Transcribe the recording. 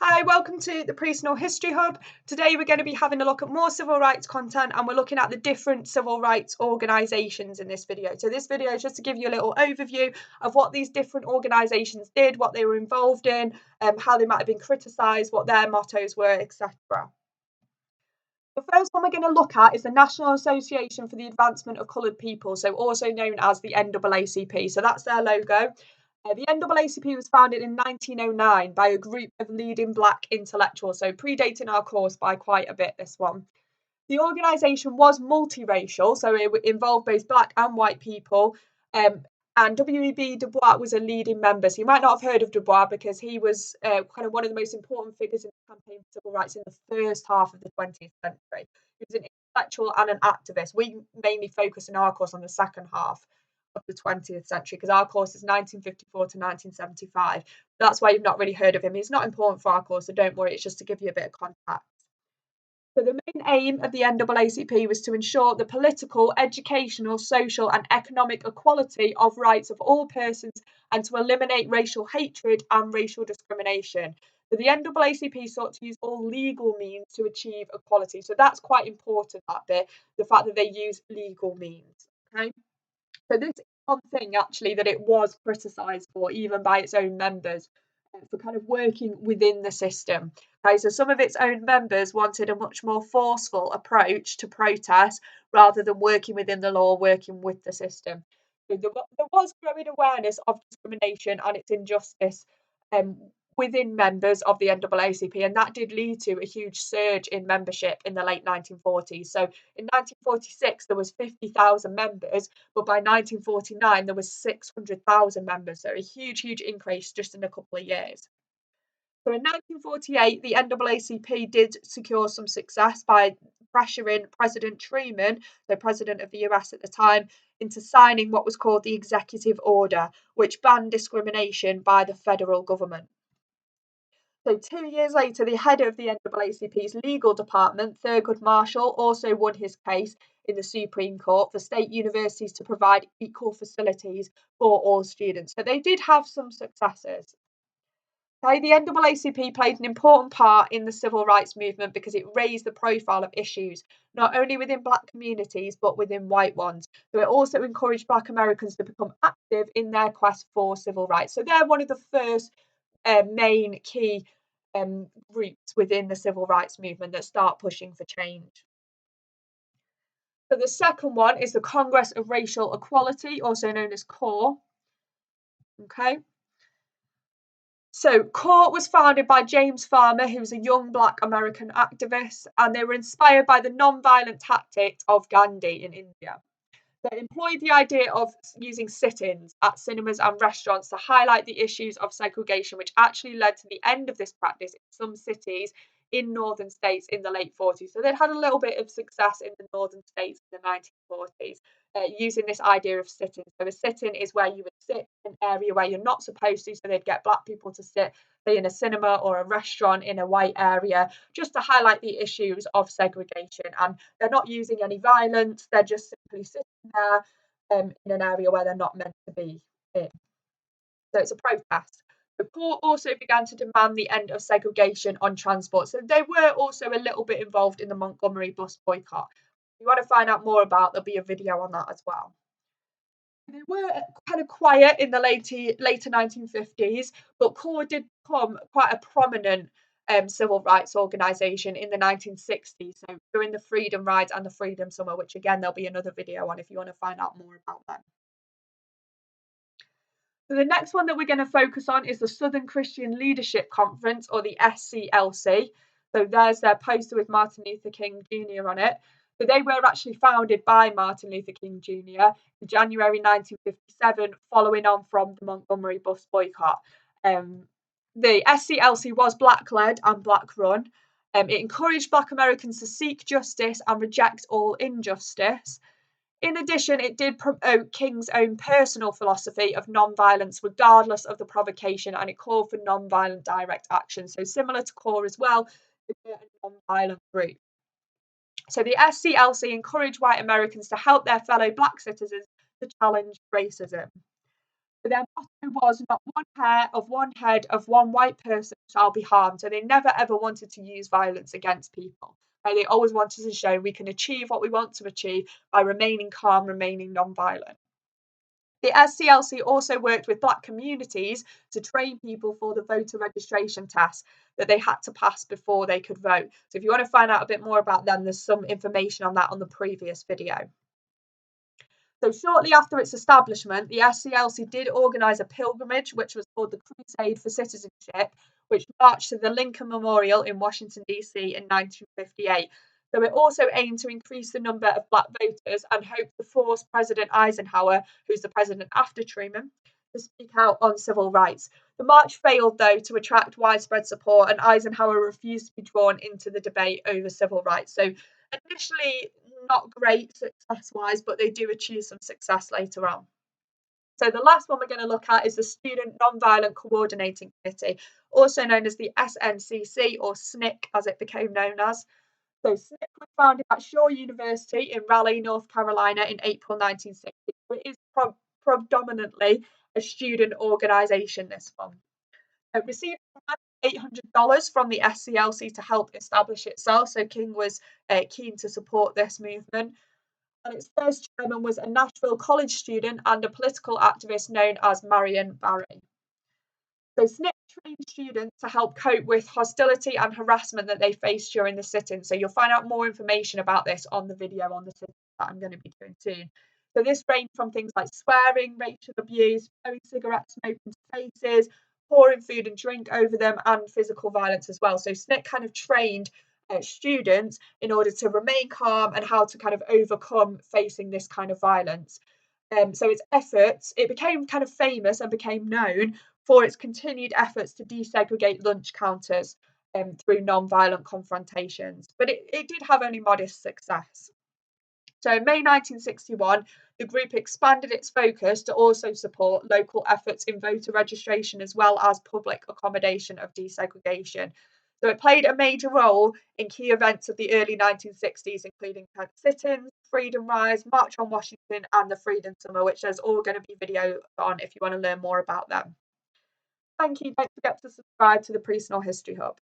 Hi, welcome to the Personal History Hub. Today we're going to be having a look at more civil rights content and we're looking at the different civil rights organisations in this video. So this video is just to give you a little overview of what these different organisations did, what they were involved in, how they might have been criticised, what their mottos were, etc. The first one we're going to look at is the National Association for the Advancement of Coloured People, so also known as the NAACP. So that's their logo. The NAACP was founded in 1909 by a group of leading black intellectuals, so predating our course by quite a bit, this one. The organisation was multiracial, so it involved both black and white people, and W.E.B. Du Bois was a leading member. So you might not have heard of Du Bois because he was kind of one of the most important figures in the campaign for civil rights in the first half of the 20th century. He was an intellectual and an activist. We mainly focus in our course on the second half of the 20th century because our course is 1954 to 1975. That's why you've not really heard of him. He's not important for our course, so don't worry, it's just to give you a bit of context. So the main aim of the NAACP was to ensure the political, educational, social and economic equality of rights of all persons and to eliminate racial hatred and racial discrimination. So the NAACP sought to use all legal means to achieve equality. So that's quite important, that bit, the fact that they use legal means. Okay. So this is one thing actually that it was criticised for, even by its own members, for kind of working within the system. Okay, so some of its own members wanted a much more forceful approach to protest rather than working within the law, working with the system. So there was growing awareness of discrimination and its injustice within members of the NAACP, and that did lead to a huge surge in membership in the late 1940s. So in 1946 there was 50,000 members, but by 1949 there was 600,000 members, so a huge increase just in a couple of years. So in 1948 the NAACP did secure some success by pressuring President Truman, the president of the US at the time, into signing what was called the Executive Order, which banned discrimination by the federal government. So 2 years later, the head of the NAACP's legal department, Thurgood Marshall, also won his case in the Supreme Court for state universities to provide equal facilities for all students. So they did have some successes. Okay, the NAACP played an important part in the civil rights movement because it raised the profile of issues, not only within black communities, but within white ones. So it also encouraged black Americans to become active in their quest for civil rights. So they're one of the first main key groups within the civil rights movement that start pushing for change. So the second one is the Congress of Racial Equality, also known as CORE. Okay. So CORE was founded by James Farmer, who was a young black American activist, and they were inspired by the non-violent tactics of Gandhi in India. They employed the idea of using sit-ins at cinemas and restaurants to highlight the issues of segregation, which actually led to the end of this practice in some cities in northern states in the late 40s. So they'd had a little bit of success in the northern states in the 1940s using this idea of sit-in. So a sit-in is where you would sit in an area where you're not supposed to. So they'd get black people to sit, say, in a cinema or a restaurant in a white area, just to highlight the issues of segregation. And they're not using any violence. They're just simply sitting there in an area where they're not meant to be in. So it's a protest. The court also began to demand the end of segregation on transport. So they were also a little bit involved in the Montgomery bus boycott. If you want to find out more about, there'll be a video on that as well. They were kind of quiet in the later 1950s, but CORE did become quite a prominent civil rights organisation in the 1960s, so during the Freedom Rides and the Freedom Summer, which again there'll be another video on if you want to find out more about them. So the next one that we're going to focus on is the Southern Christian Leadership Conference, or the SCLC. So there's their poster with Martin Luther King Jr. on it. So they were actually founded by Martin Luther King Jr. in January 1957, following on from the Montgomery bus boycott. The SCLC was black-led and black-run. It encouraged black Americans to seek justice and reject all injustice. In addition, it did promote King's own personal philosophy of non-violence regardless of the provocation, and it called for non-violent direct action. So similar to CORE as well, it's a non-violent group. So the SCLC encouraged white Americans to help their fellow black citizens to challenge racism. But their motto was not one hair of one head of one white person shall be harmed. So they never ever wanted to use violence against people. Right? They always wanted to show we can achieve what we want to achieve by remaining calm, remaining non-violent. The SCLC also worked with Black communities to train people for the voter registration test that they had to pass before they could vote. So if you want to find out a bit more about them, there's some information on that on the previous video. So shortly after its establishment, the SCLC did organise a pilgrimage, which was called the Crusade for Citizenship, which marched to the Lincoln Memorial in Washington, D.C. in 1958. So it also aimed to increase the number of Black voters and hoped to force President Eisenhower, who's the president after Truman, to speak out on civil rights. The march failed, though, to attract widespread support, and Eisenhower refused to be drawn into the debate over civil rights. So initially, not great success-wise, but they do achieve some success later on. So the last one we're going to look at is the Student Nonviolent Coordinating Committee, also known as the SNCC, or SNCC as it became known as. So SNCC was founded at Shaw University in Raleigh, North Carolina in April 1960. It is predominantly a student organisation, this one. It received $800 from the SCLC to help establish itself, so King was keen to support this movement. And its first chairman was a Nashville college student and a political activist known as Marion Barry. So SNCC trained students to help cope with hostility and harassment that they faced during the sit-in. So you'll find out more information about this on the video on the sit-in that I'm going to be doing soon. So this ranged from things like swearing, racial abuse, blowing cigarette smoke into faces, pouring food and drink over them, and physical violence as well. So SNCC kind of trained students in order to remain calm and how to kind of overcome facing this kind of violence. So its efforts, it became kind of famous and became known for its continued efforts to desegregate lunch counters through non-violent confrontations. But it did have only modest success. So in May 1961, the group expanded its focus to also support local efforts in voter registration as well as public accommodation of desegregation. So it played a major role in key events of the early 1960s, including sit-ins, Freedom Rise, March on Washington, and the Freedom Summer, which there's all going to be videos on if you want to learn more about them. Thank you. Don't forget to subscribe to the Pre-Snore History Hub.